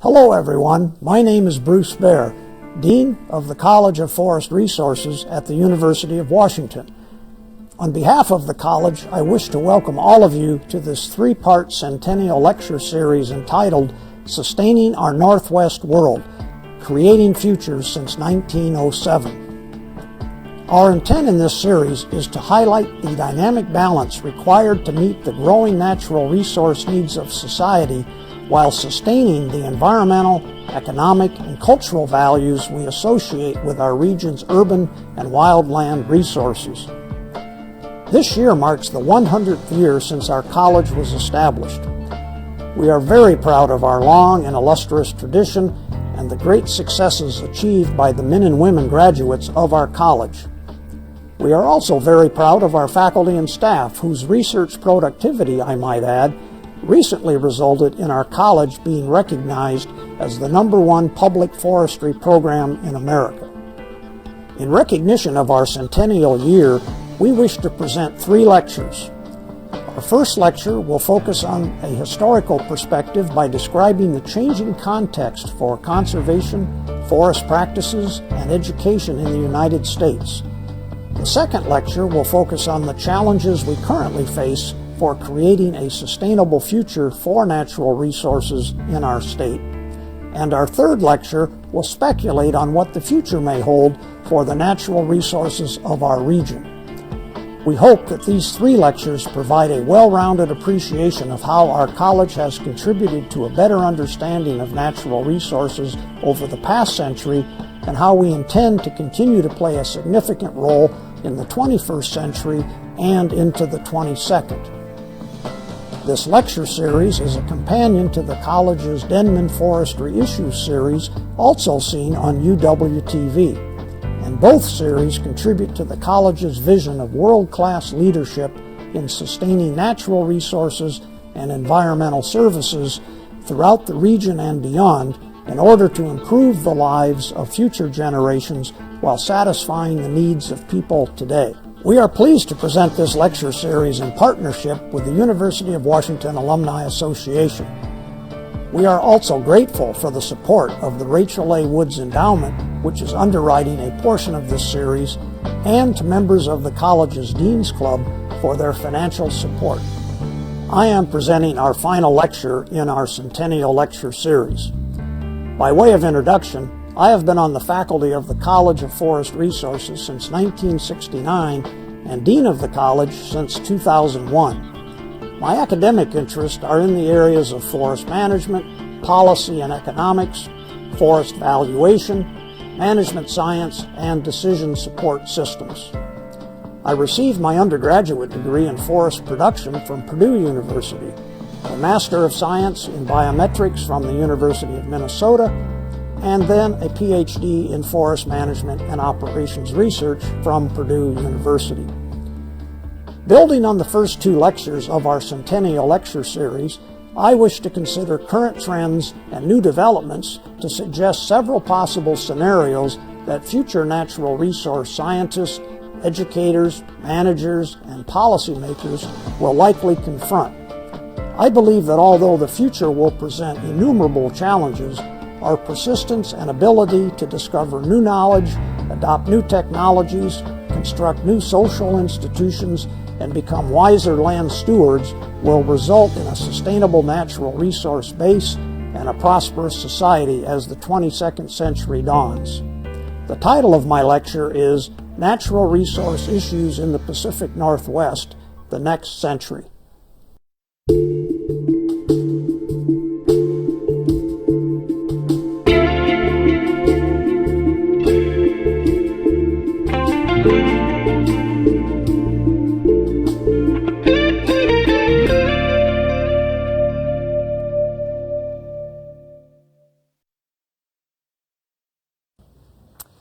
Hello everyone, my name is Bruce Baer, Dean of the College of Forest Resources at the University of Washington. On behalf of the college, I wish to welcome all of you to this three-part centennial lecture series entitled Sustaining Our Northwest World, Creating Futures Since 1907. Our intent in this series is to highlight the dynamic balance required to meet the growing natural resource needs of society while sustaining the environmental, economic, and cultural values we associate with our region's urban and wildland resources. This year marks the 100th year since our college was established. We are very proud of our long and illustrious tradition and the great successes achieved by the men and women graduates of our college. We are also very proud of our faculty and staff, whose research productivity, I might add, recently resulted in our college being recognized as the #1 public forestry program in America. In recognition of our centennial year, we wish to present 3 lectures. Our first lecture will focus on a historical perspective by describing the changing context for conservation, forest practices, and education in the United States. The second lecture will focus on the challenges we currently face for creating a sustainable future for natural resources in our state. And our third lecture will speculate on what the future may hold for the natural resources of our region. We hope that these 3 lectures provide a well-rounded appreciation of how our college has contributed to a better understanding of natural resources over the past century and how we intend to continue to play a significant role in the 21st century and into the 22nd. This lecture series is a companion to the college's Denman Forestry Issues series, also seen on UwTV. And both series contribute to the college's vision of world-class leadership in sustaining natural resources and environmental services throughout the region and beyond in order to improve the lives of future generations while satisfying the needs of people today. We are pleased to present this lecture series in partnership with the University of Washington Alumni Association. We are also grateful for the support of the Rachel A. Woods Endowment, which is underwriting a portion of this series, and to members of the college's Dean's Club for their financial support. I am presenting our final lecture in our Centennial Lecture Series. By way of introduction, I have been on the faculty of the College of Forest Resources since 1969 and Dean of the College since 2001. My academic interests are in the areas of forest management, policy and economics, forest valuation, management science, and decision support systems. I received my undergraduate degree in forest production from Purdue University, a Master of Science in Biometrics from the University of Minnesota, and then a PhD in Forest Management and Operations Research from Purdue University. Building on the first 2 lectures of our Centennial Lecture Series, I wish to consider current trends and new developments to suggest several possible scenarios that future natural resource scientists, educators, managers, and policymakers will likely confront. I believe that although the future will present innumerable challenges, our persistence and ability to discover new knowledge, adopt new technologies, construct new social institutions, and become wiser land stewards will result in a sustainable natural resource base and a prosperous society as the 22nd century dawns. The title of my lecture is Natural Resource Issues in the Pacific Northwest, the Next Century.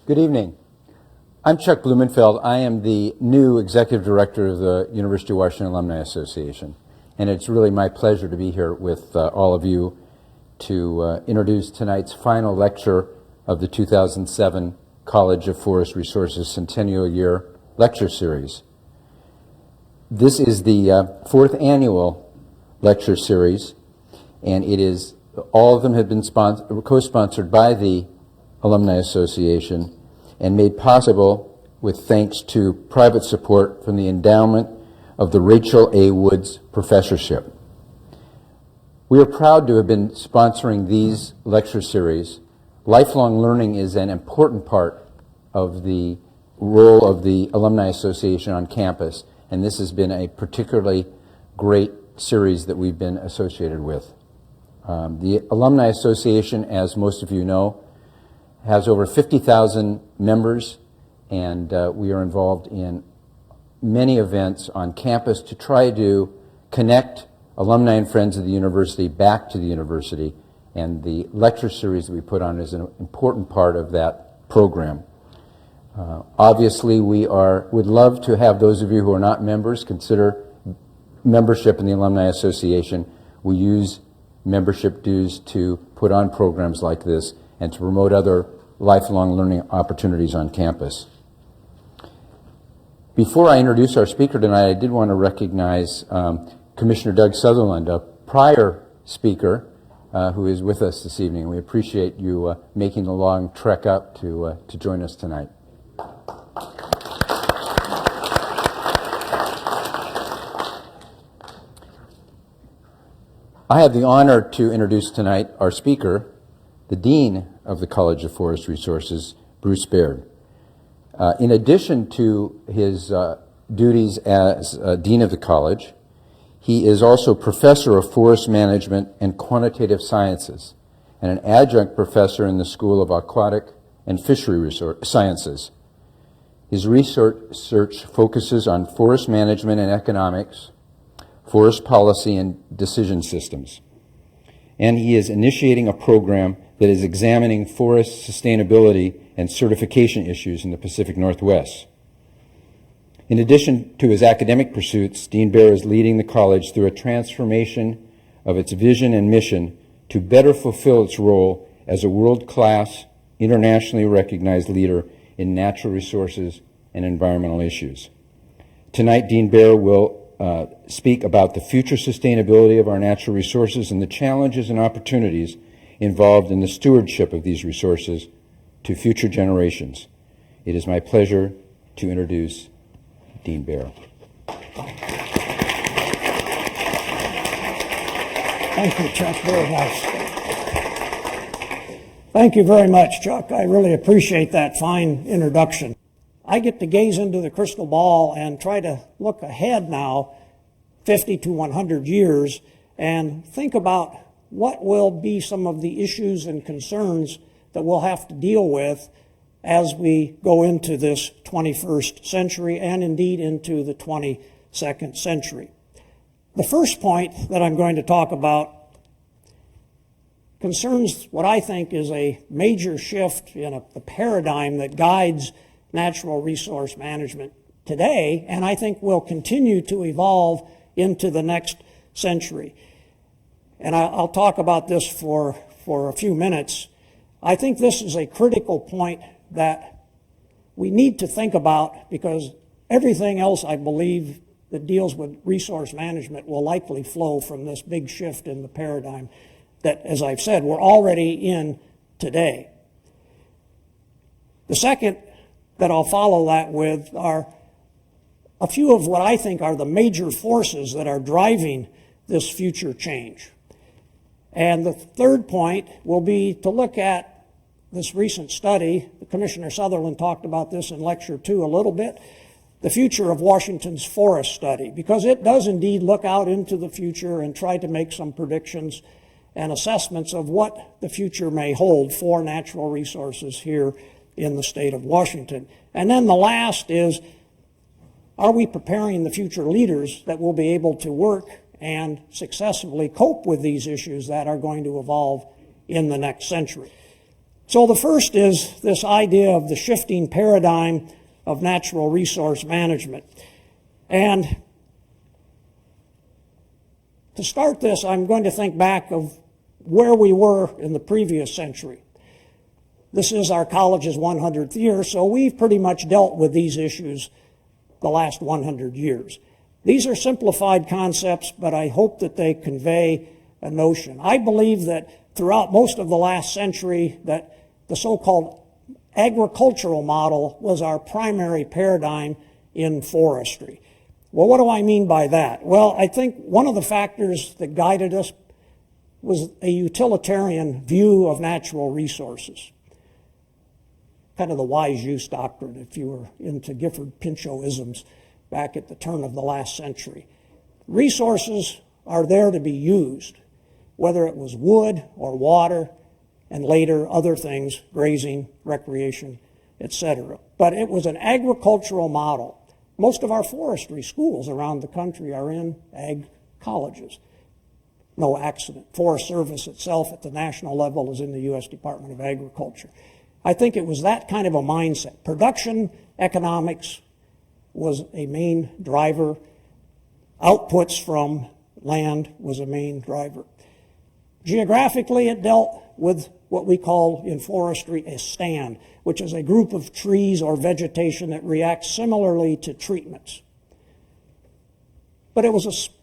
Good evening. I'm Chuck Blumenfeld. I am the new Executive Director of the University of Washington Alumni Association, and it's really my pleasure to be here with all of you to introduce tonight's final lecture of the 2007 College of Forest Resources Centennial Year Lecture Series. This is the 4th annual lecture series, and it is All of them have been co-sponsored by the Alumni Association and made possible with thanks to private support from the endowment of the Rachel A. Woods Professorship. We are proud to have been sponsoring these lecture series. Lifelong learning is an important part of the role of the Alumni Association on campus, and this has been a particularly great series that we've been associated with. The Alumni Association, as most of you know, has over 50,000 members, and we are involved in many events on campus to try to connect alumni and friends of the university back to the university, and the lecture series that we put on is an important part of that program. Obviously, would love to have those of you who are not members consider membership in the Alumni Association. We use membership dues to put on programs like this and to promote other lifelong learning opportunities on campus. Before I introduce our speaker tonight, I did want to recognize Commissioner Doug Sutherland, a prior speaker who is with us this evening. We appreciate you making the long trek up to join us tonight. I have the honor to introduce tonight our speaker, the Dean of the College of Forest Resources, Bruce Baird. In addition to his duties as Dean of the College, he is also Professor of Forest Management and Quantitative Sciences and an adjunct professor in the School of Aquatic and Fishery Sciences. His research focuses on forest management and economics, forest policy, and decision systems. And he is initiating a program that is examining forest sustainability and certification issues in the Pacific Northwest. In addition to his academic pursuits, Dean Baird is leading the college through a transformation of its vision and mission to better fulfill its role as a world-class, internationally recognized leader in natural resources and environmental issues. Tonight, Dean Baird will speak about the future sustainability of our natural resources and the challenges and opportunities involved in the stewardship of these resources to future generations. It is my pleasure to introduce Dean Baird. Thank you, Chuck. Very nice. Thank you very much, Chuck. I really appreciate that fine introduction. I get to gaze into the crystal ball and try to look ahead now 50 to 100 years and think about what will be some of the issues and concerns that we'll have to deal with as we go into this 21st century and indeed into the 22nd century. The first point that I'm going to talk about concerns what I think is a major shift in the paradigm that guides natural resource management today, and I think will continue to evolve into the next century. And I'll talk about this for a few minutes. I think this is a critical point that we need to think about because everything else, I believe, that deals with resource management will likely flow from this big shift in the paradigm that, as I've said, we're already in today. The second that I'll follow that with are a few of what I think are the major forces that are driving this future change. And the third point will be to look at this recent study. Commissioner Sutherland talked about this in Lecture 2 a little bit, the future of Washington's forest study, because it does indeed look out into the future and try to make some predictions and assessments of what the future may hold for natural resources here in the state of Washington. And then the last is, are we preparing the future leaders that will be able to work and successfully cope with these issues that are going to evolve in the next century? So the first is this idea of the shifting paradigm of natural resource management. And to start this, I'm going to think back of where we were in the previous century. This is our college's 100th year, so we've pretty much dealt with these issues the last 100 years. These are simplified concepts, but I hope that they convey a notion. I believe that throughout most of the last century that the so-called agricultural model was our primary paradigm in forestry. Well, what do I mean by that? Well, I think one of the factors that guided us was a utilitarian view of natural resources. Kind of the wise use doctrine, if you were into Gifford Pinchot-isms back at the turn of the last century. Resources are there to be used, whether it was wood or water, and later other things, grazing, recreation, etc. But it was an agricultural model. Most of our forestry schools around the country are in ag colleges. No accident. Forest Service itself at the national level is in the U.S. Department of Agriculture. I think it was that kind of a mindset. Production economics was a main driver. Outputs from land was a main driver. Geographically, it dealt with what we call in forestry a stand, which is a group of trees or vegetation that reacts similarly to treatments. But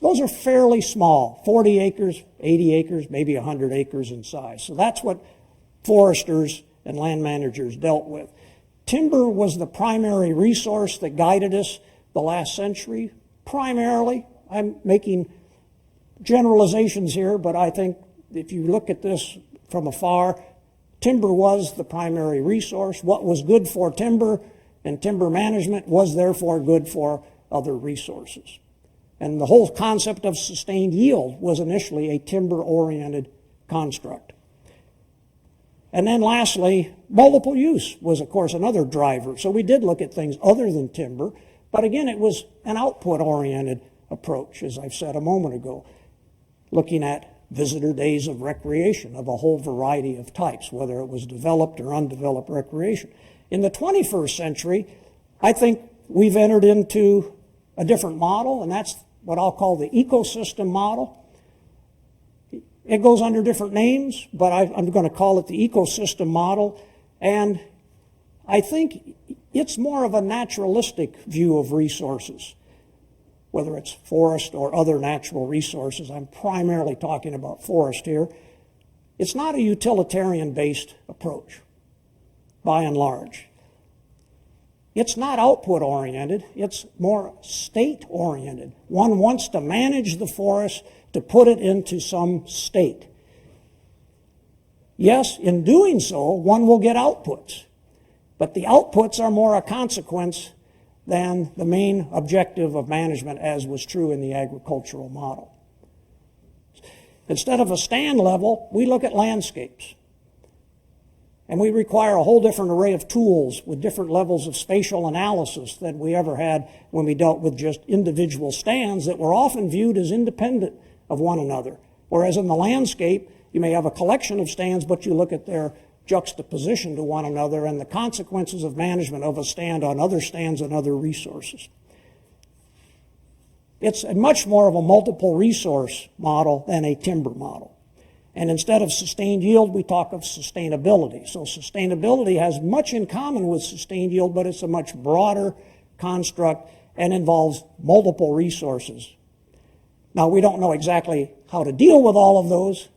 those are fairly small, 40 acres, 80 acres, maybe 100 acres in size. So that's what foresters and land managers dealt with. Timber was the primary resource that guided us the last century. Primarily, I'm making generalizations here, but I think if you look at this from afar, timber was the primary resource. What was good for timber and timber management was therefore good for other resources. And the whole concept of sustained yield was initially a timber-oriented construct. And then lastly, multiple use was, of course, another driver. So we did look at things other than timber, but again, it was an output-oriented approach, as I've said a moment ago, looking at visitor days of recreation of a whole variety of types, whether it was developed or undeveloped recreation. In the 21st century, I think we've entered into a different model, and that's what I'll call the ecosystem model. It goes under different names, but I'm going to call it the ecosystem model, and I think it's more of a naturalistic view of resources, whether it's forest or other natural resources. I'm primarily talking about forest here. It's not a utilitarian-based approach, by and large. It's not output-oriented, it's more state-oriented. One wants to manage the forest to put it into some state. Yes, in doing so, one will get outputs, but the outputs are more a consequence than the main objective of management, as was true in the agricultural model. Instead of a stand level, we look at landscapes. And we require a whole different array of tools with different levels of spatial analysis than we ever had when we dealt with just individual stands that were often viewed as independent of one another. Whereas in the landscape, you may have a collection of stands, but you look at their juxtaposition to one another and the consequences of management of a stand on other stands and other resources. It's much more of a multiple resource model than a timber model. And instead of sustained yield, we talk of sustainability. So sustainability has much in common with sustained yield, but it's a much broader construct and involves multiple resources. Now, we don't know exactly how to deal with all of those,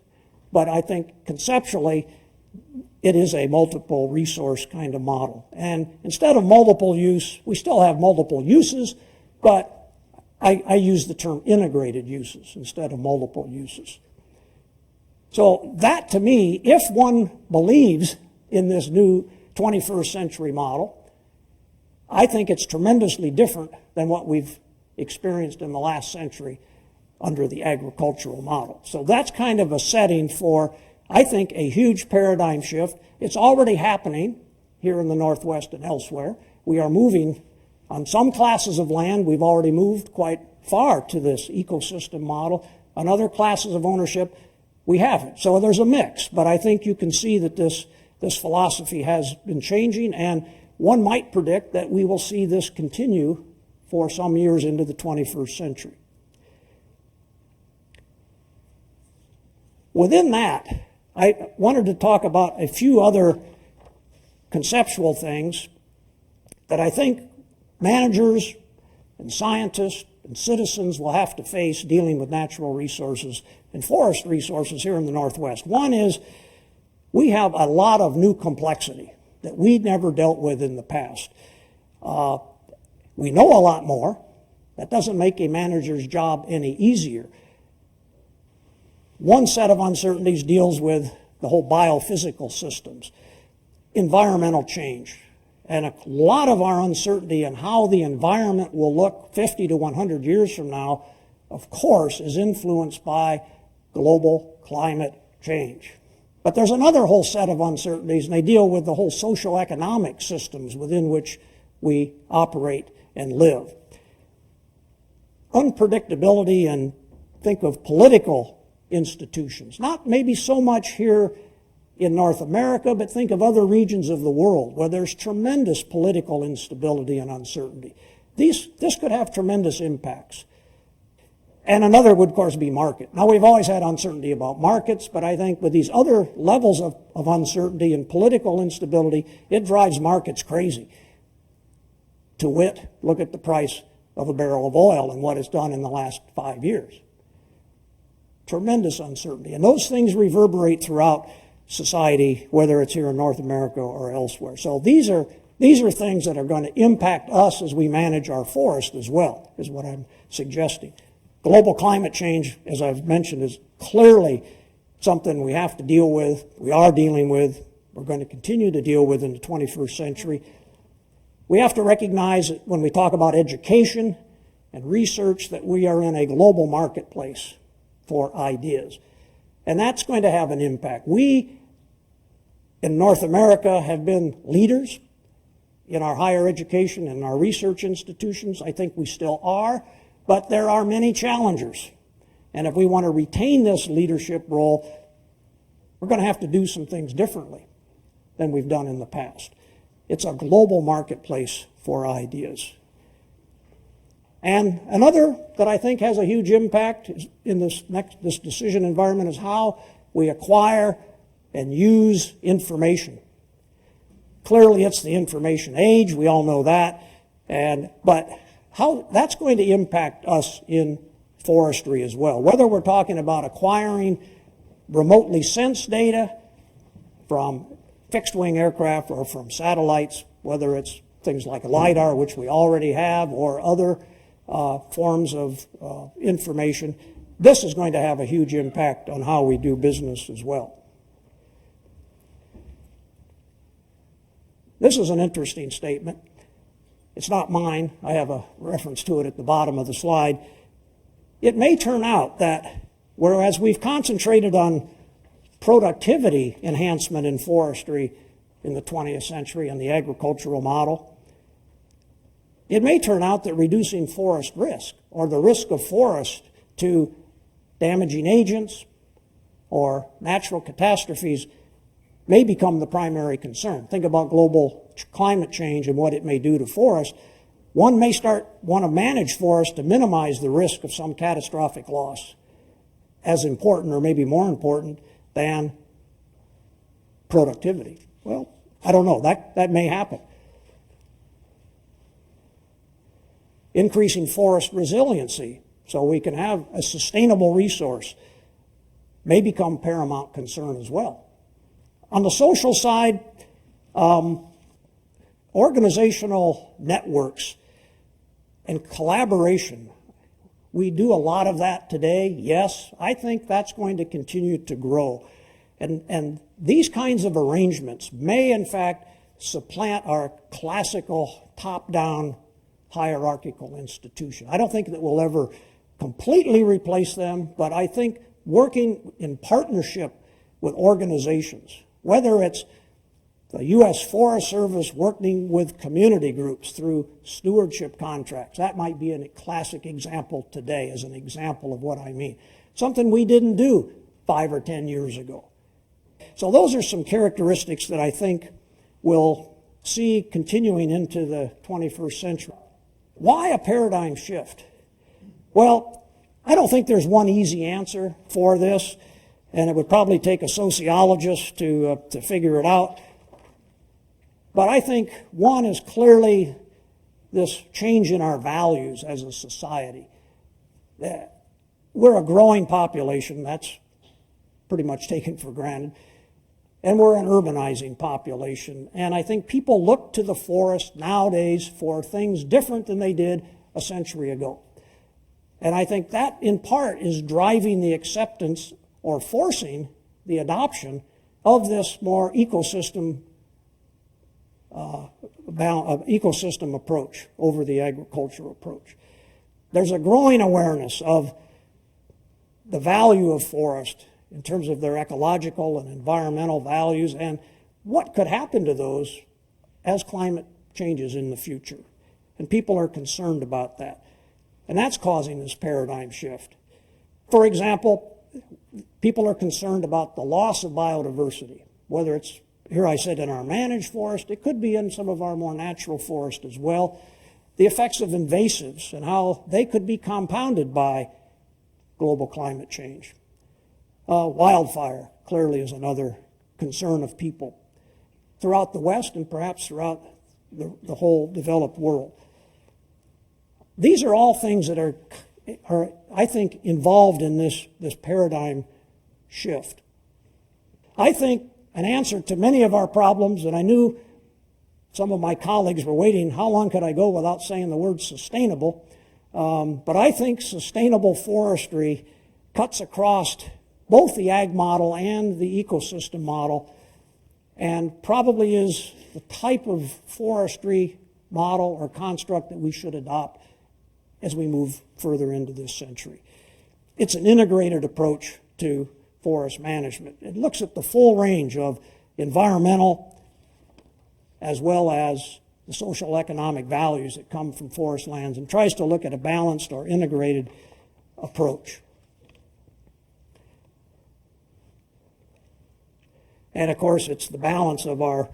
but I think conceptually, it is a multiple resource kind of model. And instead of multiple use, we still have multiple uses, but I use the term integrated uses instead of multiple uses. So that, to me, if one believes in this new 21st century model, I think it's tremendously different than what we've experienced in the last century under the agricultural model. So that's kind of a setting for, I think, a huge paradigm shift. It's already happening here in the Northwest and elsewhere. We are moving on some classes of land. We've already moved quite far to this ecosystem model. On other classes of ownership, we haven't. So there's a mix, but I think you can see that this philosophy has been changing, and one might predict that we will see this continue for some years into the 21st century. Within that, I wanted to talk about a few other conceptual things that I think managers and scientists and citizens will have to face dealing with natural resources and forest resources here in the Northwest. One is we have a lot of new complexity that we never dealt with in the past. We know a lot more. That doesn't make a manager's job any easier. One set of uncertainties deals with the whole biophysical systems, environmental change, and a lot of our uncertainty in how the environment will look 50 to 100 years from now, of course, is influenced by global climate change. But there's another whole set of uncertainties, and they deal with the whole socio-economic systems within which we operate and live. Unpredictability, and think of political institutions, not maybe so much here in North America, but think of other regions of the world where there's tremendous political instability and uncertainty. This could have tremendous impacts. And another would, of course, be market. Now, we've always had uncertainty about markets, but I think with these other levels of uncertainty and political instability, it drives markets crazy. To wit, look at the price of a barrel of oil and what it's done in the last 5 years. Tremendous uncertainty. And those things reverberate throughout society, whether it's here in North America or elsewhere. So these are things that are going to impact us as we manage our forest as well, is what I'm suggesting. Global climate change, as I've mentioned, is clearly something we have to deal with, we are dealing with, we're going to continue to deal with in the 21st century. We have to recognize that when we talk about education and research that we are in a global marketplace for ideas. And that's going to have an impact. We in North America have been leaders in our higher education and our research institutions. I think we still are, but there are many challengers. And if we want to retain this leadership role, we're going to have to do some things differently than we've done in the past. It's a global marketplace for ideas. And another that I think has a huge impact in this decision environment is how we acquire and use information. Clearly, it's the information age. We all know that. But how that's going to impact us in forestry as well. Whether we're talking about acquiring remotely sensed data from fixed-wing aircraft or from satellites, whether it's things like LiDAR, which we already have, or other forms of information, this is going to have a huge impact on how we do business as well. This is an interesting statement. It's not mine. I have a reference to it at the bottom of the slide. It may turn out that whereas we've concentrated on productivity enhancement in forestry in the 20th century and the agricultural model, it may turn out that reducing forest risk, or the risk of forest to damaging agents or natural catastrophes, may become the primary concern. Think about global climate change and what it may do to forests. One may want to manage forests to minimize the risk of some catastrophic loss, as important or maybe more important than productivity. Well, I don't know. That may happen. Increasing forest resiliency so we can have a sustainable resource may become paramount concern as well. On the social side, organizational networks and collaboration, we do a lot of that today, yes. I think that's going to continue to grow. And these kinds of arrangements may, in fact, supplant our classical top-down hierarchical institution. I don't think that we'll ever completely replace them, but I think working in partnership with organizations, whether it's the U.S. Forest Service working with community groups through stewardship contracts, that might be a classic example today as an example of what I mean. Something we didn't do 5 or 10 years ago. So those are some characteristics that I think we'll see continuing into the 21st century. Why a paradigm shift? Well, I don't think there's one easy answer for this, and it would probably take a sociologist to figure it out. But I think one is clearly this change in our values as a society. We're a growing population. That's pretty much taken for granted. And we're an urbanizing population. And I think people look to the forest nowadays for things different than they did a century ago. And I think that, in part, is driving the acceptance or forcing the adoption of this more ecosystem approach over the agricultural approach. There's a growing awareness of the value of forest in terms of their ecological and environmental values and what could happen to those as climate changes in the future. And people are concerned about that. And that's causing this paradigm shift. For example, people are concerned about the loss of biodiversity, whether it's, here I said, in our managed forest, it could be in some of our more natural forest as well. The effects of invasives and how they could be compounded by global climate change. Wildfire clearly is another concern of people throughout the West and perhaps throughout the whole developed world. These are all things that are, I think, involved in this paradigm shift. I think an answer to many of our problems, and I knew some of my colleagues were waiting, how long could I go without saying the word sustainable? But I think sustainable forestry cuts across both the ag model and the ecosystem model, and probably is the type of forestry model or construct that we should adopt as we move further into this century. It's an integrated approach to forest management. It looks at the full range of environmental as well as the social economic values that come from forest lands and tries to look at a balanced or integrated approach. And of course, it's the balance of our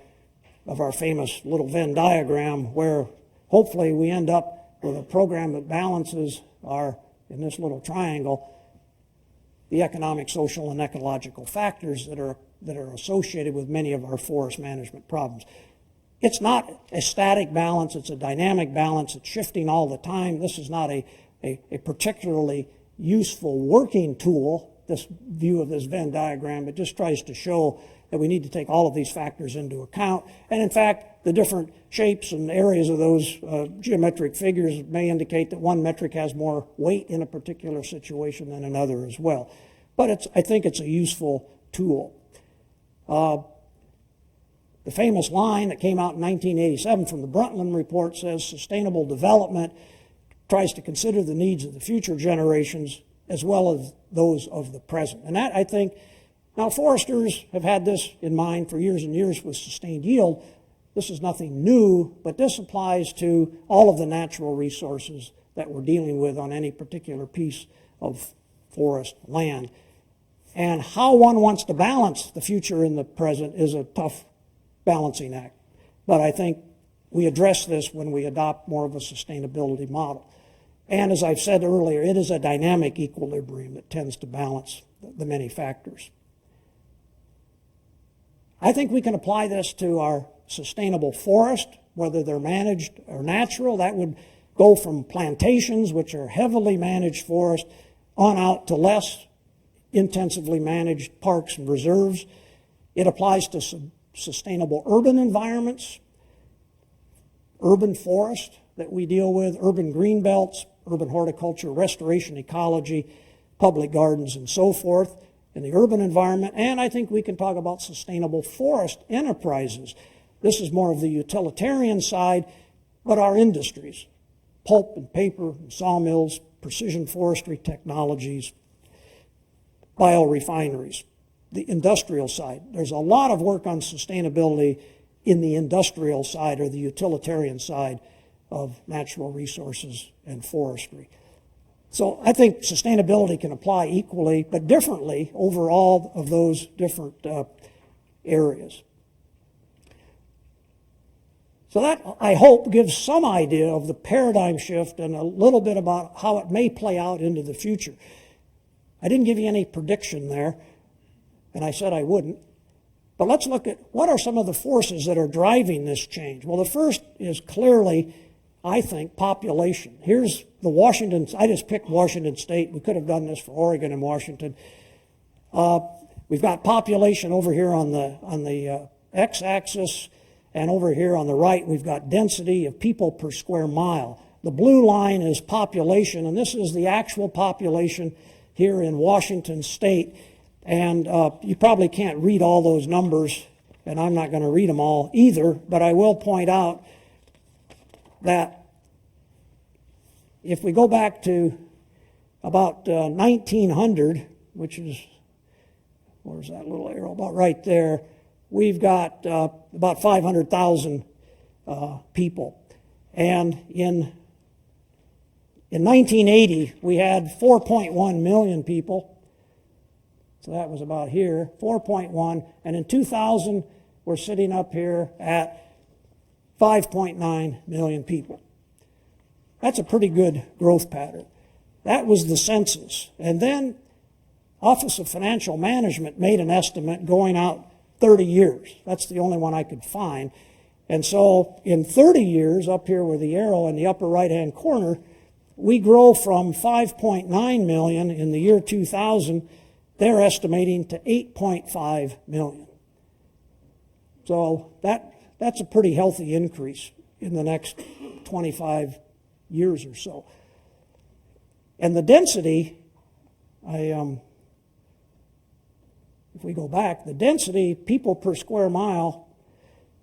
famous little Venn diagram where hopefully we end up with a program that balances in this little triangle, the economic, social, and ecological factors that are associated with many of our forest management problems. It's not a static balance, it's a dynamic balance, it's shifting all the time. This is not a particularly useful working tool, this view of this Venn diagram. It just tries to show that we need to take all of these factors into account. And in fact, the different shapes and areas of those geometric figures may indicate that one metric has more weight in a particular situation than another as well. But I think it's a useful tool. The famous line that came out in 1987 from the Brundtland Report says sustainable development tries to consider the needs of the future generations as well as those of the present. And that, I think, now foresters have had this in mind for years and years with sustained yield. This is nothing new, but this applies to all of the natural resources that we're dealing with on any particular piece of forest land. And how one wants to balance the future and the present is a tough balancing act. But I think we address this when we adopt more of a sustainability model. And as I've said earlier, it is a dynamic equilibrium that tends to balance the many factors. I think we can apply this to our sustainable forest, whether they're managed or natural. That would go from plantations, which are heavily managed forest, on out to less intensively managed parks and reserves. It applies to sustainable urban environments, urban forest that we deal with, urban green belts, urban horticulture, restoration ecology, public gardens, and so forth in the urban environment. And I think we can talk about sustainable forest enterprises. This is more of the utilitarian side, but our industries, pulp and paper and sawmills, precision forestry technologies, biorefineries, the industrial side. There's a lot of work on sustainability in the industrial side or the utilitarian side of natural resources and forestry. So I think sustainability can apply equally but differently over all of those different areas. So that, I hope, gives some idea of the paradigm shift and a little bit about how it may play out into the future. I didn't give you any prediction there, and I said I wouldn't. But let's look at what are some of the forces that are driving this change. Well, the first is clearly, I think, population. Here's the Washington, I just picked Washington State. We could have done this for Oregon and Washington. We've got population over here on the x-axis, and over here on the right we've got density of people per square mile. The blue line is population, and this is the actual population here in Washington State. And you probably can't read all those numbers, and I'm not going to read them all either, but I will point out that if we go back to about 1900, which is, where's that little arrow? About right there, we've got about 500,000 people. And in 1980, we had 4.1 million people. So that was about here, 4.1. And in 2000, we're sitting up here at 5.9 million people. That's a pretty good growth pattern. That was the census. And then Office of Financial Management made an estimate going out 30 years. That's the only one I could find. And so in 30 years, up here with the arrow in the upper right-hand corner, we grow from 5.9 million in the year 2000, they're estimating, to 8.5 million. So that's a pretty healthy increase in the next 25 years or so. And the density, if we go back, the density, people per square mile,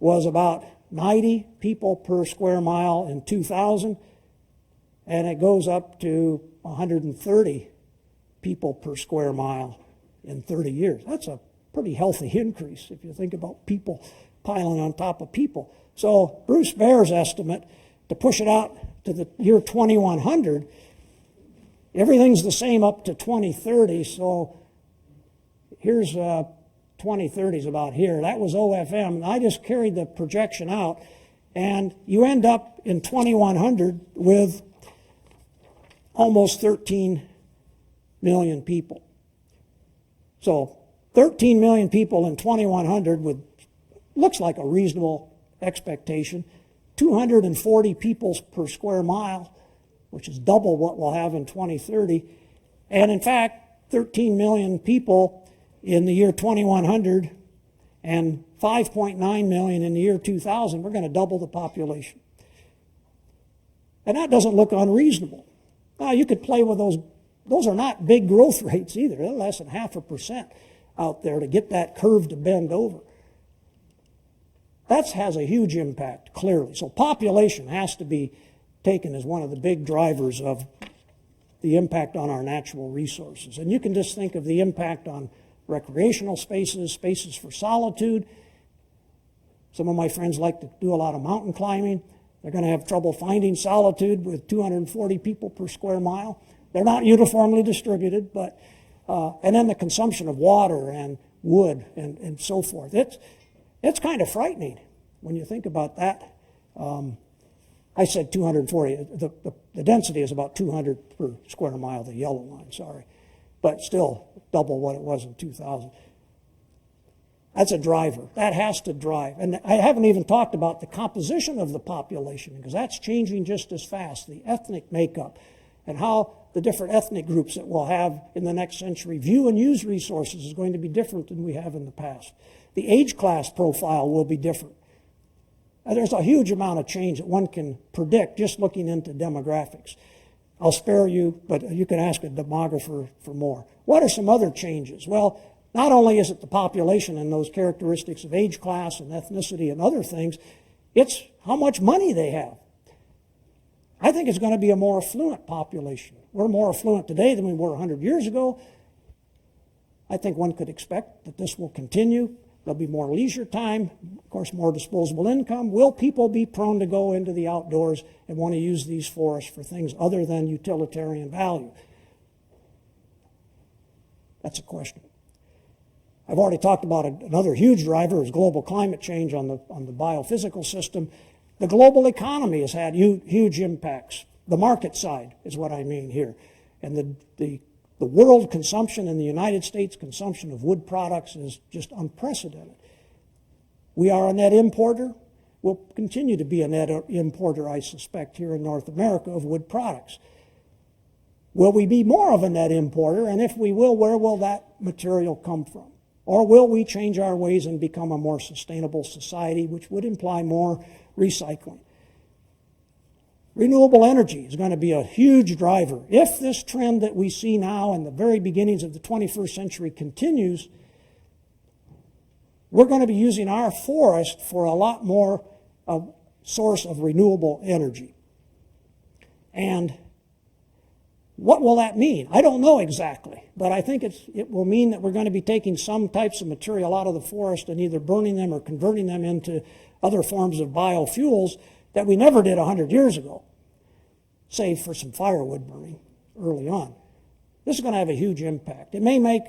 was about 90 people per square mile in 2000, and it goes up to 130 people per square mile in 30 years. That's a pretty healthy increase if you think about people piling on top of people. So Bruce Baer's estimate, to push it out to the year 2100, everything's the same up to 2030, so here's 2030 is about here. That was OFM, and I just carried the projection out, and you end up in 2100 with almost 13 million people. So 13 million people in 2100 with looks like a reasonable expectation. 240 people per square mile, which is double what we'll have in 2030. And in fact, 13 million people in the year 2100 and 5.9 million in the year 2000, we're going to double the population. And that doesn't look unreasonable. Now, you could play with those. Those are not big growth rates either. They're less than 0.5% out there to get that curve to bend over. That has a huge impact, clearly. So population has to be taken as one of the big drivers of the impact on our natural resources. And you can just think of the impact on recreational spaces, spaces for solitude. Some of my friends like to do a lot of mountain climbing. They're going to have trouble finding solitude with 240 people per square mile. They're not uniformly distributed, but and then the consumption of water and wood and so forth. It's kind of frightening when you think about that. I said 240. The density is about 200 per square mile, the yellow line, sorry. But still double what it was in 2000. That's a driver. That has to drive. And I haven't even talked about the composition of the population, because that's changing just as fast, the ethnic makeup, and how the different ethnic groups that we'll have in the next century view and use resources is going to be different than we have in the past. The age class profile will be different. There's a huge amount of change that one can predict just looking into demographics. I'll spare you, but you can ask a demographer for more. What are some other changes? Well, not only is it the population and those characteristics of age class and ethnicity and other things, it's how much money they have. I think it's going to be a more affluent population. We're more affluent today than we were 100 years ago. I think one could expect that this will continue. There'll be more leisure time, of course, more disposable income. Will people be prone to go into the outdoors and want to use these forests for things other than utilitarian value? That's a question. I've already talked about another huge driver is global climate change on the biophysical system. The global economy has had huge impacts. The market side is what I mean here. And the world consumption and the United States consumption of wood products is just unprecedented. We are a net importer. We'll continue to be a net importer, I suspect, here in North America of wood products. Will we be more of a net importer? And if we will, where will that material come from? Or will we change our ways and become a more sustainable society, which would imply more recycling? Renewable energy is going to be a huge driver. If this trend that we see now in the very beginnings of the 21st century continues, we're going to be using our forest for a lot more source of renewable energy. And what will that mean? I don't know exactly, but I think it will mean that we're going to be taking some types of material out of the forest and either burning them or converting them into other forms of biofuels that we never did 100 years ago, save for some firewood burning early on. This is going to have a huge impact. It may make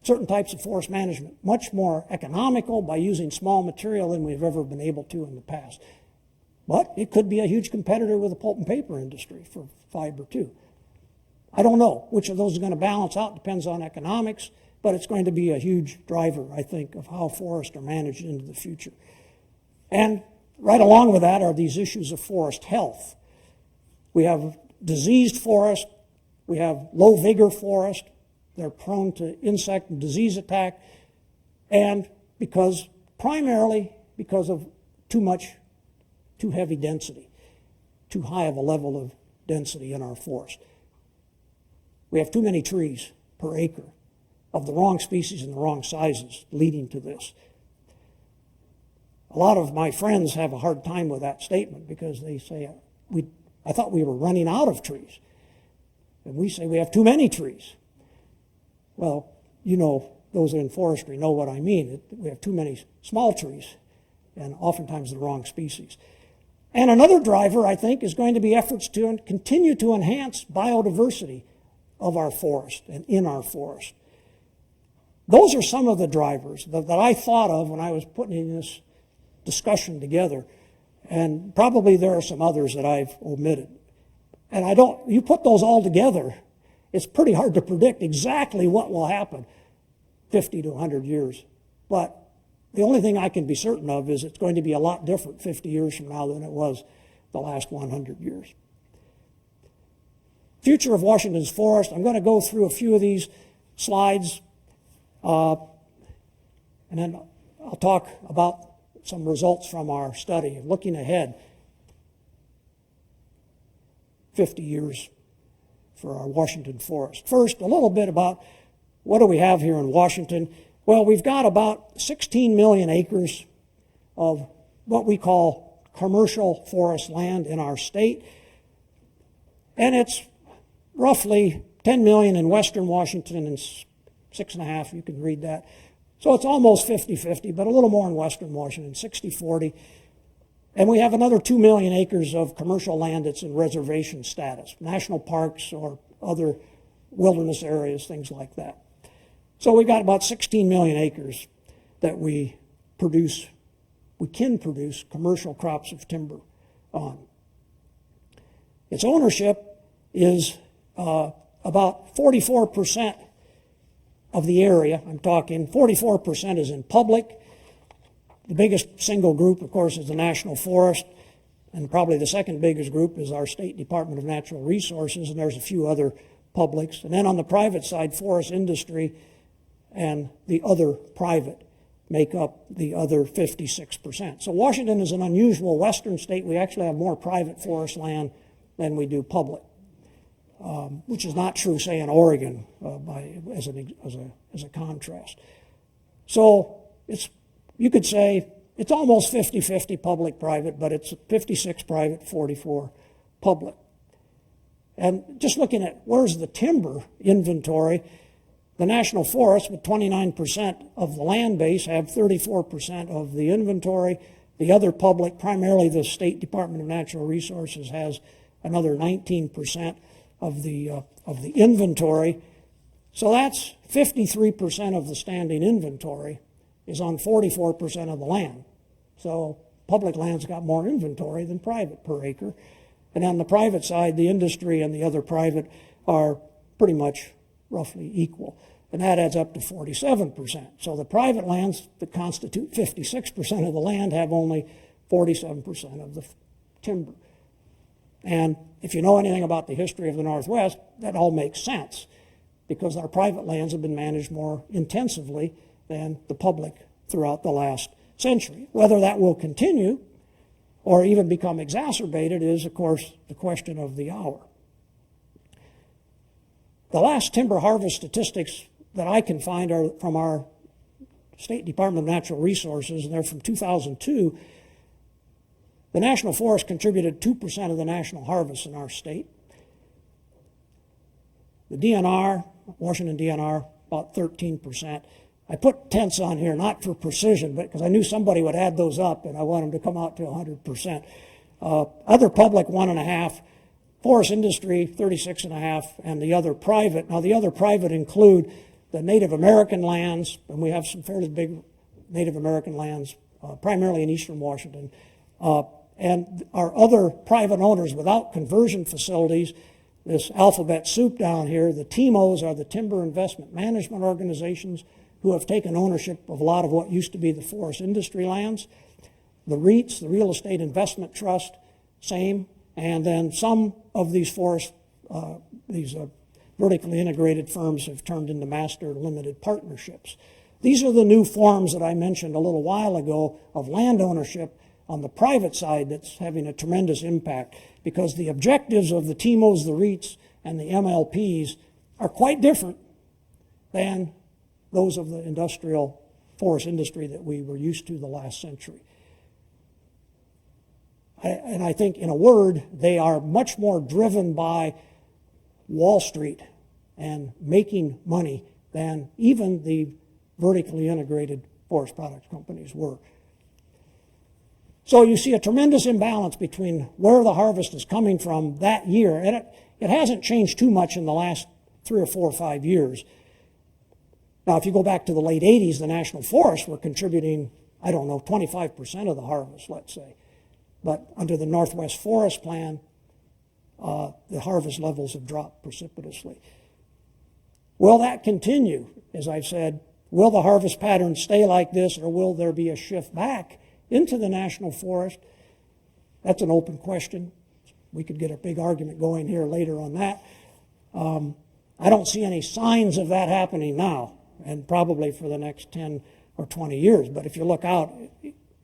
certain types of forest management much more economical by using small material than we've ever been able to in the past. But it could be a huge competitor with the pulp and paper industry for fiber too. I don't know which of those is going to balance out. Depends on economics, but it's going to be a huge driver, I think, of how forests are managed into the future. And right along with that are these issues of forest health. We have diseased forest. We have low vigor forest. They're prone to insect and disease attack, and primarily because of too heavy density, too high of a level of density in our forest. We have too many trees per acre of the wrong species and the wrong sizes, leading to this. A lot of my friends have a hard time with that statement because they say, I thought we were running out of trees. And we say we have too many trees. Well, you know, those in forestry know what I mean. We have too many small trees and oftentimes the wrong species. And another driver, I think, is going to be efforts to continue to enhance biodiversity of our forest and in our forest. Those are some of the drivers that I thought of when I was putting this discussion together. And probably there are some others that I've omitted. And you put those all together, it's pretty hard to predict exactly what will happen 50 to 100 years. But the only thing I can be certain of is it's going to be a lot different 50 years from now than it was the last 100 years. Future of Washington's forest. I'm going to go through a few of these slides, and then I'll talk about some results from our study of looking ahead 50 years for our Washington forest. First, a little bit about what do we have here in Washington. Well, we've got about 16 million acres of what we call commercial forest land in our state, and it's roughly 10 million in western Washington and 6.5, you can read that. So it's almost 50-50, but a little more in western Washington, 60-40. And we have another 2 million acres of commercial land that's in reservation status, national parks or other wilderness areas, things like that. So we've got about 16 million acres that we can produce commercial crops of timber on. Its ownership is about 44% of the area. I'm talking 44% is in public. The biggest single group, of course, is the National Forest, and probably the second biggest group is our State Department of Natural Resources, and there's a few other publics. And then on the private side, forest industry and the other private make up the other 56%. So Washington is an unusual western state. We actually have more private forest land than we do public, which is not true, say, in Oregon as a contrast. So you could say it's almost 50-50 public-private, but it's 56 private, 44 public. And just looking at where's the timber inventory, the National Forest, with 29% of the land base, have 34% of the inventory. The other public, primarily the State Department of Natural Resources, has another 19% of the inventory. So that's 53% of the standing inventory is on 44% of the land. So public land's got more inventory than private per acre. And on the private side, the industry and the other private are pretty much roughly equal. And that adds up to 47%. So the private lands that constitute 56% of the land have only 47% of the timber. And if you know anything about the history of the Northwest, that all makes sense because our private lands have been managed more intensively than the public throughout the last century. Whether that will continue or even become exacerbated is, of course, the question of the hour. The last timber harvest statistics that I can find are from our State Department of Natural Resources, and they're from 2002. The National Forest contributed 2% of the national harvest in our state. The DNR, Washington DNR, about 13%. I put tenths on here, not for precision, but because I knew somebody would add those up, and I want them to come out to 100%. Other public, 1.5%. Forest industry, 36.5%, and the other private. Now, the other private include the Native American lands, and we have some fairly big Native American lands, primarily in eastern Washington. And our other private owners without conversion facilities, this alphabet soup down here, the TIMOs are the Timber Investment Management Organizations who have taken ownership of a lot of what used to be the forest industry lands. The REITs, the Real Estate Investment Trust, same. And then some of these vertically integrated firms have turned into master limited partnerships. These are the new forms that I mentioned a little while ago of land ownership on the private side that's having a tremendous impact because the objectives of the TIMOs, the REITs, and the MLPs are quite different than those of the industrial forest industry that we were used to the last century. And I think, in a word, they are much more driven by Wall Street and making money than even the vertically integrated forest products companies were. So you see a tremendous imbalance between where the harvest is coming from that year, and it hasn't changed too much in the last 3 or 4 or 5 years. Now, if you go back to the late 80s, the national forests were contributing, 25% of the harvest, let's say. But under the Northwest Forest Plan, the harvest levels have dropped precipitously. Will that continue? As I've said, will the harvest patterns stay like this, or will there be a shift back into the national forest? That's an open question. We could get a big argument going here later on that. I don't see any signs of that happening now, and probably for the next 10 or 20 years. But if you look out,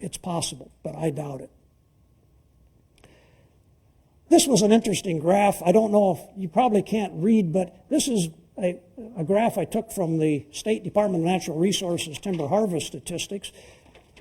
it's possible, but I doubt it. This was an interesting graph. I don't know if you probably can't read, but this is a graph I took from the State Department of Natural Resources timber harvest statistics,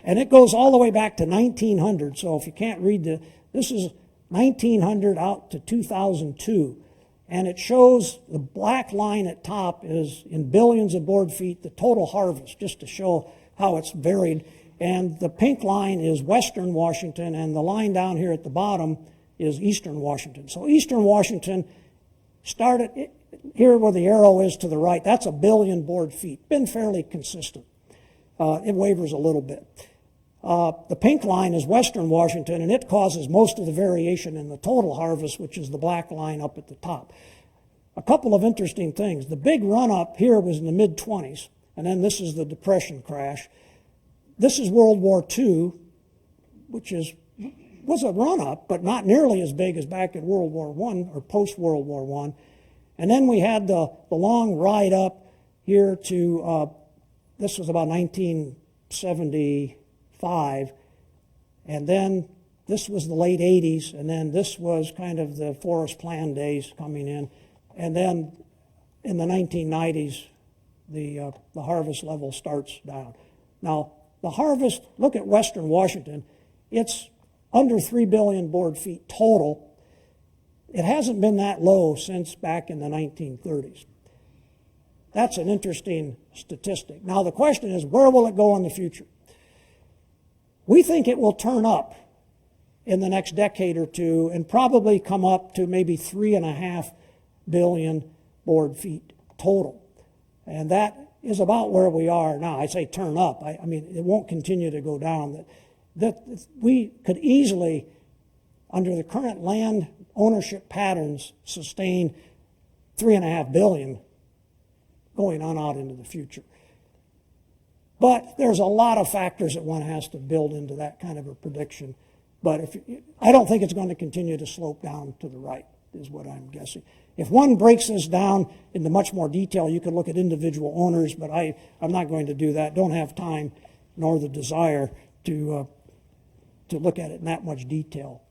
and it goes all the way back to 1900. So if you can't read this is 1900 out to 2002, and it shows the black line at top is in billions of board feet the total harvest, just to show how it's varied. And the pink line is western Washington, and the line down here at the bottom is eastern Washington. So eastern Washington started here where the arrow is to the right. That's 1 billion board feet. Been fairly consistent. It wavers a little bit. The pink line is western Washington, and it causes most of the variation in the total harvest, which is the black line up at the top. A couple of interesting things. The big run-up here was in the mid-20s, and then this is the Depression crash. This is World War II, which was a run-up, but not nearly as big as back in World War I or post-World War I. And then we had the long ride up here to, this was about 1975, and then this was the late 80s, and then this was kind of the forest plan days coming in. And then in the 1990s, the harvest level starts down. Now, the harvest, look at western Washington, it's under 3 billion board feet total. It hasn't been that low since back in the 1930s. That's an interesting statistic. Now the question is, where will it go in the future? We think it will turn up in the next decade or two and probably come up to maybe 3.5 billion board feet total. And that is about where we are now. I say turn up. I mean, it won't continue to go down. That we could easily, under the current land ownership patterns, sustain 3.5 billion going on out into the future. But there's a lot of factors that one has to build into that kind of a prediction. But I don't think it's going to continue to slope down to the right, is what I'm guessing. If one breaks this down into much more detail, you could look at individual owners, but I'm not going to do that. Don't have time nor the desire to look at it in that much detail.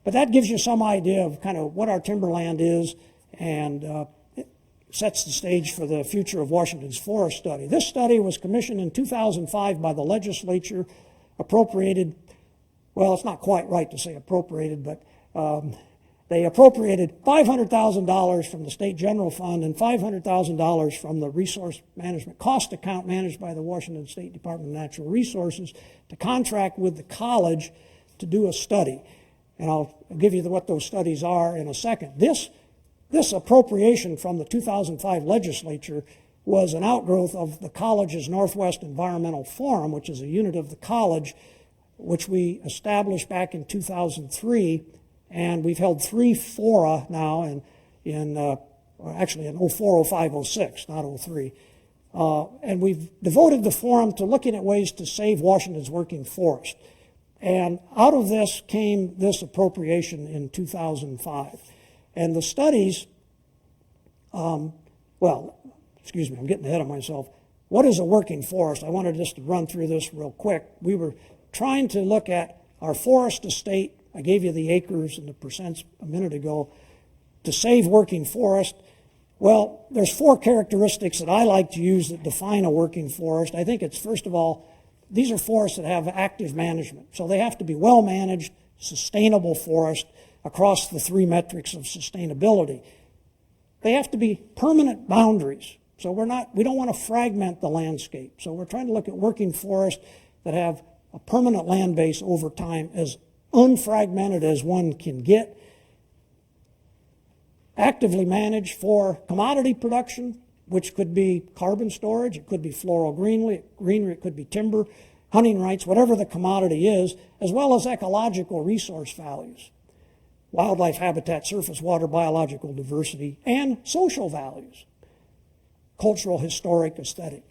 But that gives you some idea of kind of what our timberland is, and it sets the stage for the future of Washington's forest study. This study was commissioned in 2005 by the legislature, appropriated, well, it's not quite right to say appropriated, but they appropriated $500,000 from the state general fund and $500,000 from the resource management cost account managed by the Washington State Department of Natural Resources to contract with the college to do a study. And I'll give you what those studies are in a second. This appropriation from the 2005 legislature was an outgrowth of the college's Northwest Environmental Forum, which is a unit of the college, which we established back in 2003, and we've held 3 fora now actually in 04, 05, 06, not 03. And we've devoted the forum to looking at ways to save Washington's working forest. And out of this came this appropriation in 2005. And the studies, excuse me, I'm getting ahead of myself. What is a working forest? I wanted just to run through this real quick. We were trying to look at our forest estate. I gave you the acres and the percents a minute ago. To save working forest, well, there's 4 characteristics that I like to use that define a working forest. I think it's, first of all, these are forests that have active management. So they have to be well managed, sustainable forest across the 3 metrics of sustainability. They have to be permanent boundaries. So we don't want to fragment the landscape. So we're trying to look at working forests that have a permanent land base over time, as unfragmented as one can get. Actively managed for commodity production, which could be carbon storage, it could be floral greenery, it could be timber, hunting rights, whatever the commodity is, as well as ecological resource values, wildlife habitat, surface water, biological diversity, and social values, cultural, historic, aesthetic.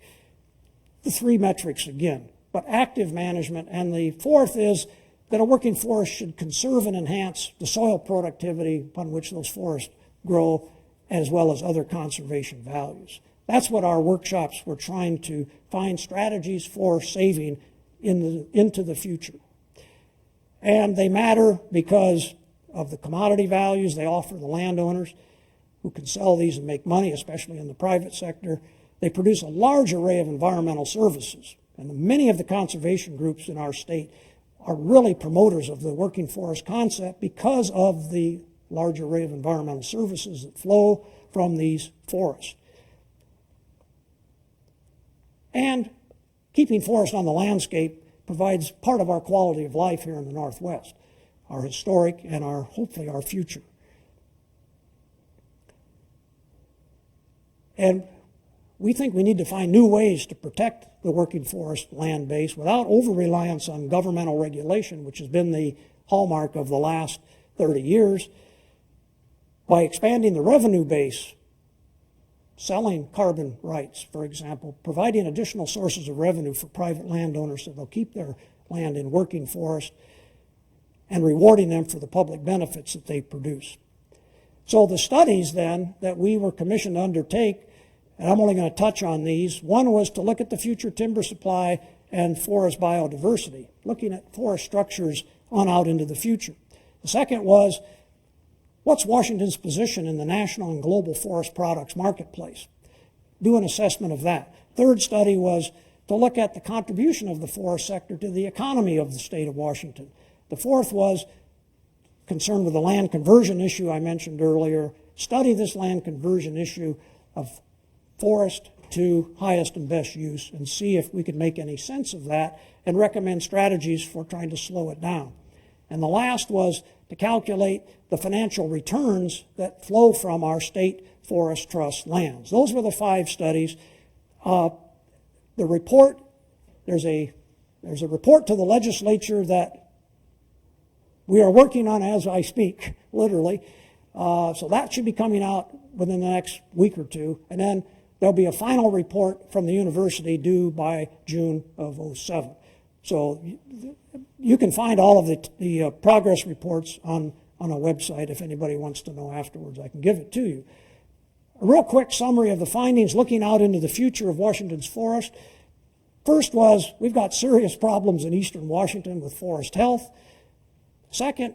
The 3 metrics again, but active management. And the 4th is that a working forest should conserve and enhance the soil productivity upon which those forests grow, as well as other conservation values. That's what our workshops were trying to find strategies for saving into the future. And they matter because of the commodity values they offer the landowners who can sell these and make money, especially in the private sector. They produce a large array of environmental services. And many of the conservation groups in our state are really promoters of the working forest concept because of the large array of environmental services that flow from these forests. And keeping forests on the landscape provides part of our quality of life here in the Northwest, our historic and hopefully our future. And we think we need to find new ways to protect the working forest land base without over-reliance on governmental regulation, which has been the hallmark of the last 30 years, by expanding the revenue base, selling carbon rights, for example, providing additional sources of revenue for private landowners so they'll keep their land in working forest, and rewarding them for the public benefits that they produce. So the studies then that we were commissioned to undertake, and I'm only going to touch on these. One was to look at the future timber supply and forest biodiversity, looking at forest structures on out into the future. The second was, what's Washington's position in the national and global forest products marketplace? Do an assessment of that. Third study was to look at the contribution of the forest sector to the economy of the state of Washington. The fourth was concerned with the land conversion issue I mentioned earlier. Study this land conversion issue of forest to highest and best use and see if we could make any sense of that and recommend strategies for trying to slow it down. And the last was to calculate the financial returns that flow from our state forest trust lands. Those were the 5 studies. The report, there's a report to the legislature that we are working on as I speak, literally. So that should be coming out within the next week or 2. And then there'll be a final report from the university due by June of '07. So you can find all of the progress reports on a website if anybody wants to know afterwards. I can give it to you. A real quick summary of the findings looking out into the future of Washington's forest. First was, we've got serious problems in eastern Washington with forest health. Second,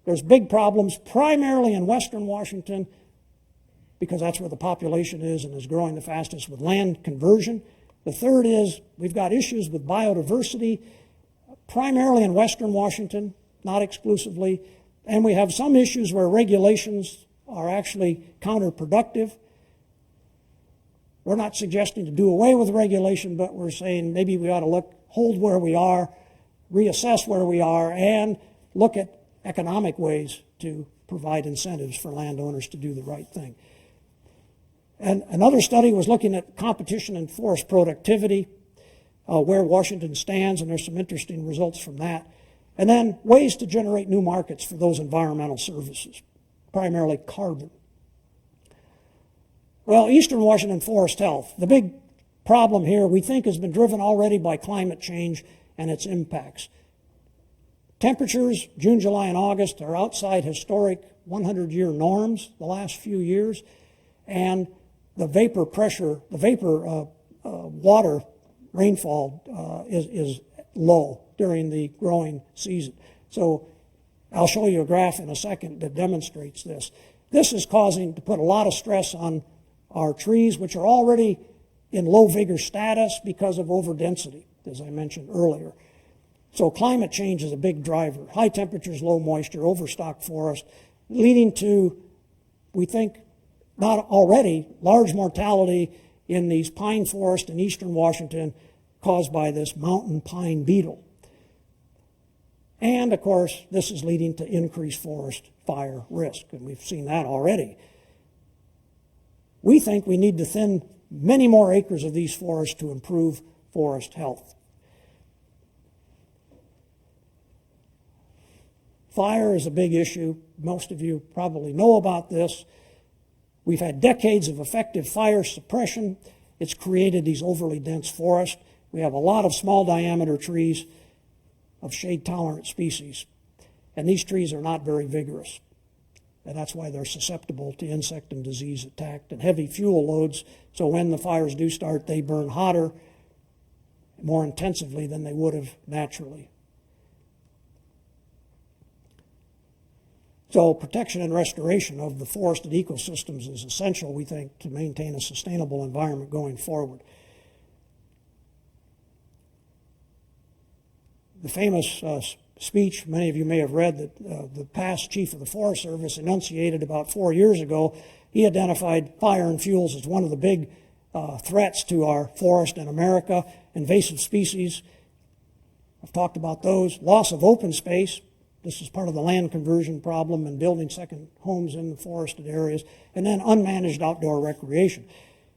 there's big problems primarily in western Washington because that's where the population is and is growing the fastest with land conversion. The third is we've got issues with biodiversity primarily in western Washington, not exclusively, and we have some issues where regulations are actually counterproductive. We're not suggesting to do away with regulation, but we're saying maybe we ought to hold where we are, reassess where we are, and look at economic ways to provide incentives for landowners to do the right thing. And another study was looking at competition in forest productivity, where Washington stands, and there's some interesting results from that. And then ways to generate new markets for those environmental services, primarily carbon. Well, eastern Washington forest health. The big problem here we think has been driven already by climate change and its impacts. Temperatures, June, July, and August, are outside historic 100-year norms the last few years, and the vapor pressure, water rainfall is low during the growing season. So I'll show you a graph in a second that demonstrates this. This is causing to put a lot of stress on our trees, which are already in low vigor status because of overdensity, as I mentioned earlier. So climate change is a big driver. High temperatures, low moisture, overstocked forest, leading to, we think, not already, large mortality in these pine forests in eastern Washington caused by this mountain pine beetle. And, of course, this is leading to increased forest fire risk, and we've seen that already. We think we need to thin many more acres of these forests to improve forest health. Fire is a big issue. Most of you probably know about this. We've had decades of effective fire suppression. It's created these overly dense forests. We have a lot of small diameter trees of shade-tolerant species, and these trees are not very vigorous, and that's why they're susceptible to insect and disease attack and heavy fuel loads. So when the fires do start, they burn hotter, more intensively than they would have naturally. So protection and restoration of the forested ecosystems is essential, we think, to maintain a sustainable environment going forward. The famous speech many of you may have read that the past chief of the Forest Service enunciated about 4 years ago. He identified fire and fuels as one of the big threats to our forest in America. Invasive species, I've talked about those. Loss of open space. This is part of the land conversion problem and building second homes in the forested areas. And then unmanaged outdoor recreation.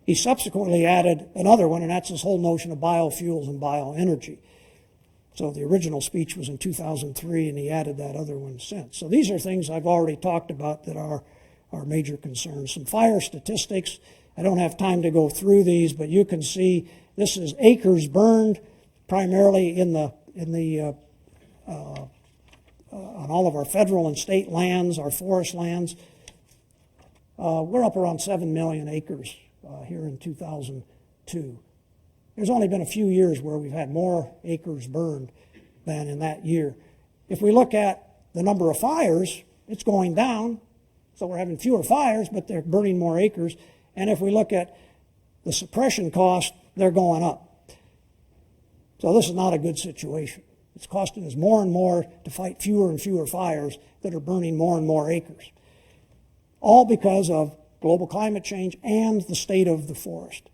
He subsequently added another one, and that's this whole notion of biofuels and bioenergy. So the original speech was in 2003, and he added that other one since. So these are things I've already talked about that are major concerns. Some fire statistics. I don't have time to go through these, but you can see this is acres burned, primarily on all of our federal and state lands, our forest lands. We're up around 7 million acres here in 2002. There's only been a few years where we've had more acres burned than in that year. If we look at the number of fires, it's going down. So we're having fewer fires, but they're burning more acres. And if we look at the suppression cost, they're going up. So this is not a good situation. It's costing us more and more to fight fewer and fewer fires that are burning more and more acres. All because of global climate change and the state of the forest.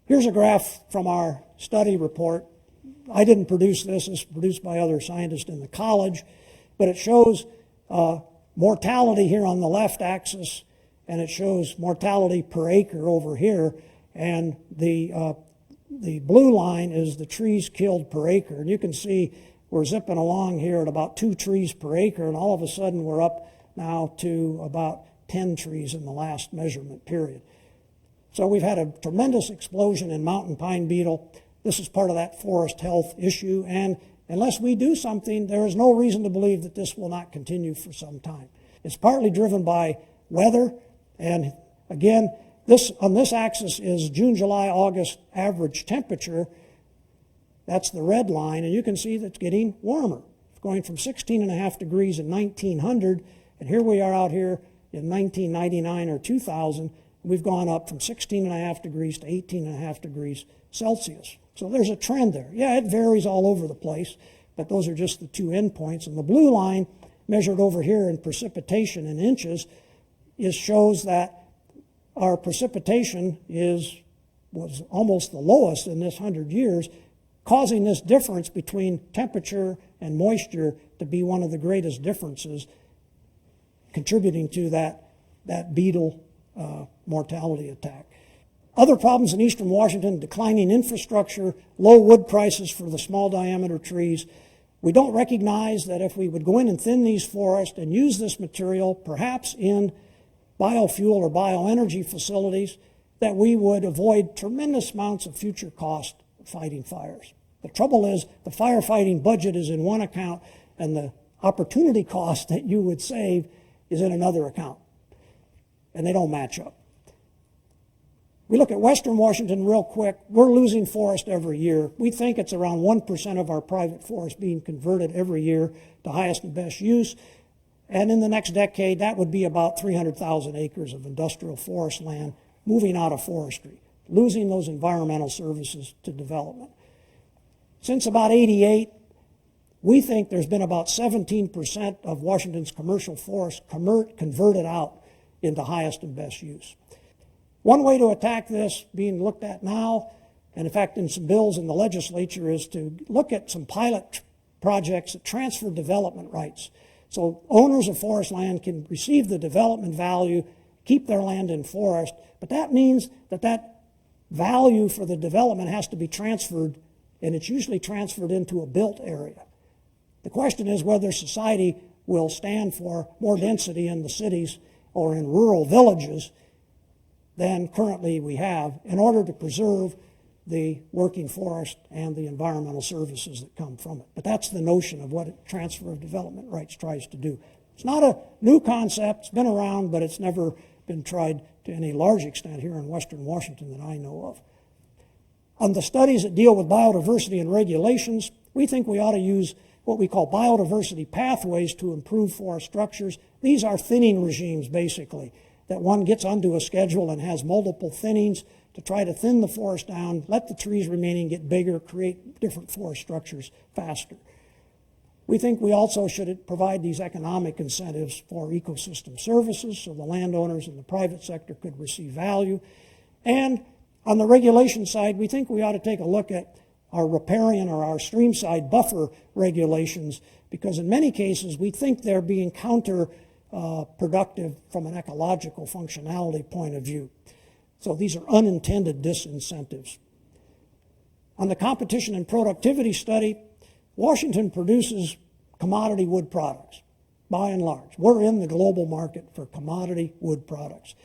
Here's a graph from our study report. I didn't produce this. This was produced by other scientists in the college. But it shows mortality here on the left axis, and it shows mortality per acre over here. And the blue line is the trees killed per acre. And you can see we're zipping along here at about 2 trees per acre, and all of a sudden we're up now to about 10 trees in the last measurement period. So we've had a tremendous explosion in mountain pine beetle. This is part of that forest health issue, and unless we do something, there is no reason to believe that this will not continue for some time. It's partly driven by weather, and again, on this axis is June, July, August average temperature. That's the red line, and you can see that it's getting warmer. It's going from 16.5 degrees in 1900, and here we are out here in 1999 or 2000. We've gone up from 16.5 degrees to 18.5 degrees Celsius. So there's a trend there. Yeah, it varies all over the place, but those are just the two endpoints. And the blue line, measured over here in precipitation in inches, shows that our precipitation was almost the lowest in this 100 years, causing this difference between temperature and moisture to be one of the greatest differences, contributing to that beetle mortality attack. Other problems in eastern Washington: declining infrastructure, low wood prices for the small diameter trees. We don't recognize that if we would go in and thin these forests and use this material, perhaps in biofuel or bioenergy facilities, that we would avoid tremendous amounts of future cost fighting fires. The trouble is the firefighting budget is in one account, and the opportunity cost that you would save is in another account, and they don't match up. We look at western Washington real quick. We're losing forest every year. We think it's around 1% of our private forest being converted every year to highest and best use. And in the next decade, that would be about 300,000 acres of industrial forest land moving out of forestry, losing those environmental services to development. Since about '88, we think there's been about 17% of Washington's commercial forest converted out into highest and best use. One way to attack this being looked at now, and in fact in some bills in the legislature, is to look at some pilot projects that transfer development rights. So owners of forest land can receive the development value, keep their land in forest, but that means that value for the development has to be transferred, and it's usually transferred into a built area. The question is whether society will stand for more density in the cities or in rural villages than currently we have in order to preserve the working forest and the environmental services that come from it. But that's the notion of what a transfer of development rights tries to do. It's not a new concept. It's been around, but it's never been tried to any large extent here in western Washington that I know of. On the studies that deal with biodiversity and regulations, we think we ought to use what we call biodiversity pathways to improve forest structures. These are thinning regimes, basically, that one gets onto a schedule and has multiple thinnings to try to thin the forest down, let the trees remaining get bigger, create different forest structures faster. We think we also should provide these economic incentives for ecosystem services so the landowners and the private sector could receive value. And on the regulation side, we think we ought to take a look at our riparian or our streamside buffer regulations, because in many cases we think they're being counterproductive from an ecological functionality point of view. So these are unintended disincentives. On the competition and productivity study, Washington produces commodity wood products, by and large. We're in the global market for commodity wood products.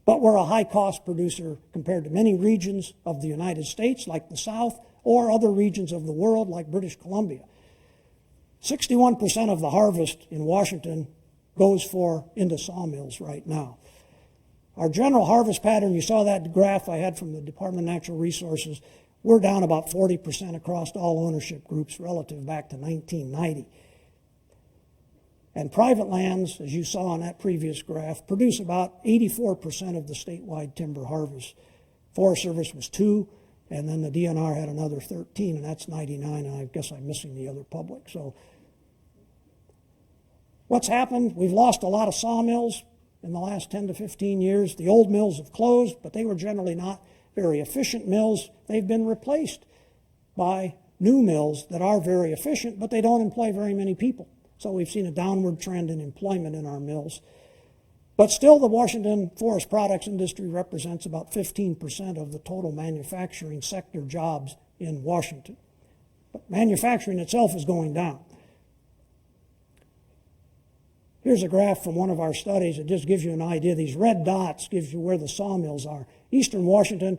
But we're a high-cost producer compared to many regions of the United States, like the South, or other regions of the world, like British Columbia. 61% of the harvest in Washington goes into sawmills right now. Our general harvest pattern, you saw that graph I had from the Department of Natural Resources, we're down about 40% across all ownership groups relative back to 1990. And private lands, as you saw on that previous graph, produce about 84% of the statewide timber harvest. Forest Service was 2, and then the DNR had another 13, and that's 99, and I guess I'm missing the other public. So what's happened? We've lost a lot of sawmills in the last 10 to 15 years. The old mills have closed, but they were generally not very efficient mills. They've been replaced by new mills that are very efficient, but they don't employ very many people. So we've seen a downward trend in employment in our mills. But still, the Washington forest products industry represents about 15% of the total manufacturing sector jobs in Washington. But manufacturing itself is going down. Here's a graph from one of our studies. It just gives you an idea. These red dots gives you where the sawmills are. Eastern Washington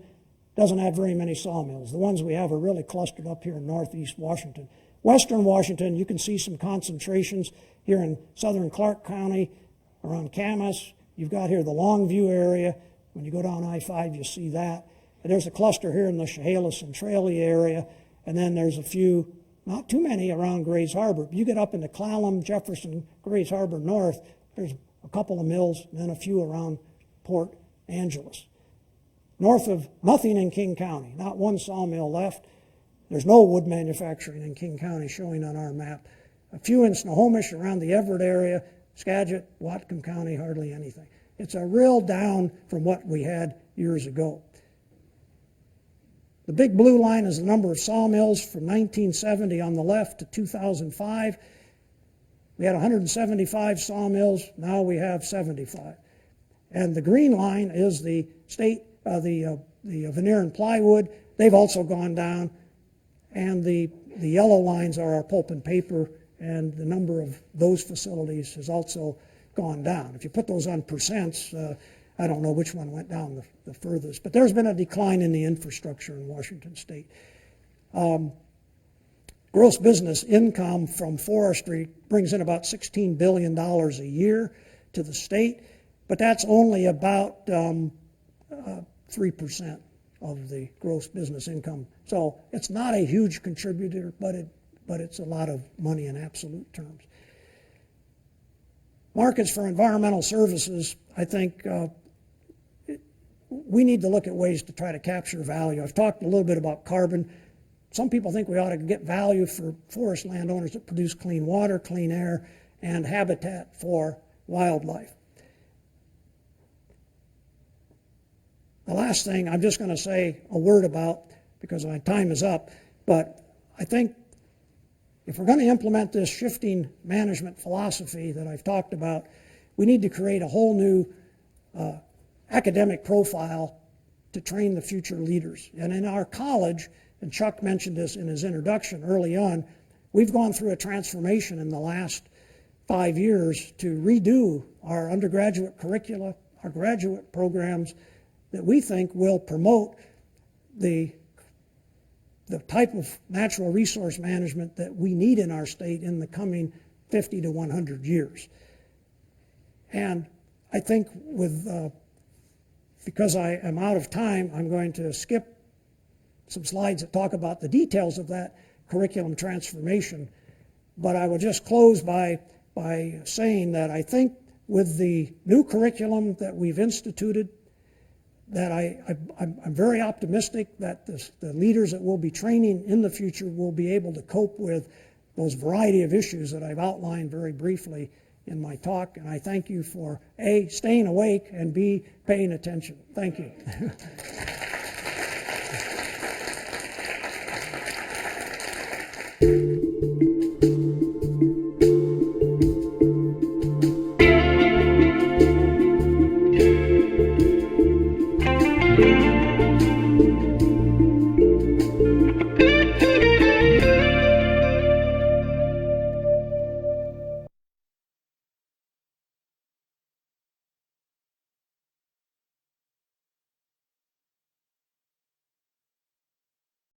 doesn't have very many sawmills. The ones we have are really clustered up here in northeast Washington. Western Washington, you can see some concentrations here in southern Clark County, around Camas. You've got here the Longview area. When you go down I-5, you see that. And there's a cluster here in the Chehalis and Tralee area, and then there's a few, not too many, around Grays Harbor. If you get up into Clallam, Jefferson, Grays Harbor North, there's a couple of mills, and then a few around Port Angeles. North of nothing in King County, not one sawmill left. There's no wood manufacturing in King County showing on our map. A few in Snohomish around the Everett area, Skagit, Whatcom County, hardly anything. It's a real down from what we had years ago. The big blue line is the number of sawmills from 1970 on the left to 2005. We had 175 sawmills, now we have 75. And the green line is the state, the veneer and plywood. They've also gone down. And the yellow lines are our pulp and paper, and the number of those facilities has also gone down. If you put those on percents, I don't know which one went down the furthest, but there's been a decline in the infrastructure in Washington State. Gross business income from forestry brings in about $16 billion a year to the state, but that's only about 3% of the gross business income. So it's not a huge contributor, but it's a lot of money in absolute terms. Markets for environmental services, I think we need to look at ways to try to capture value. I've talked a little bit about carbon. Some people think we ought to get value for forest landowners that produce clean water, clean air, and habitat for wildlife. The last thing I'm just going to say a word about, because my time is up, but I think if we're going to implement this shifting management philosophy that I've talked about, we need to create a whole new academic profile to train the future leaders. And in our college, and Chuck mentioned this in his introduction early on, we've gone through a transformation in the last 5 years to redo our undergraduate curricula, our graduate programs, that we think will promote the type of natural resource management that we need in our state in the coming 50 to 100 years. And I think because I am out of time, I'm going to skip some slides that talk about the details of that curriculum transformation. But I will just close by saying that I think with the new curriculum that we've instituted, that I'm very optimistic that the leaders that we'll be training in the future will be able to cope with those variety of issues that I've outlined very briefly in my talk. And I thank you for A, staying awake, and B, paying attention. Thank you.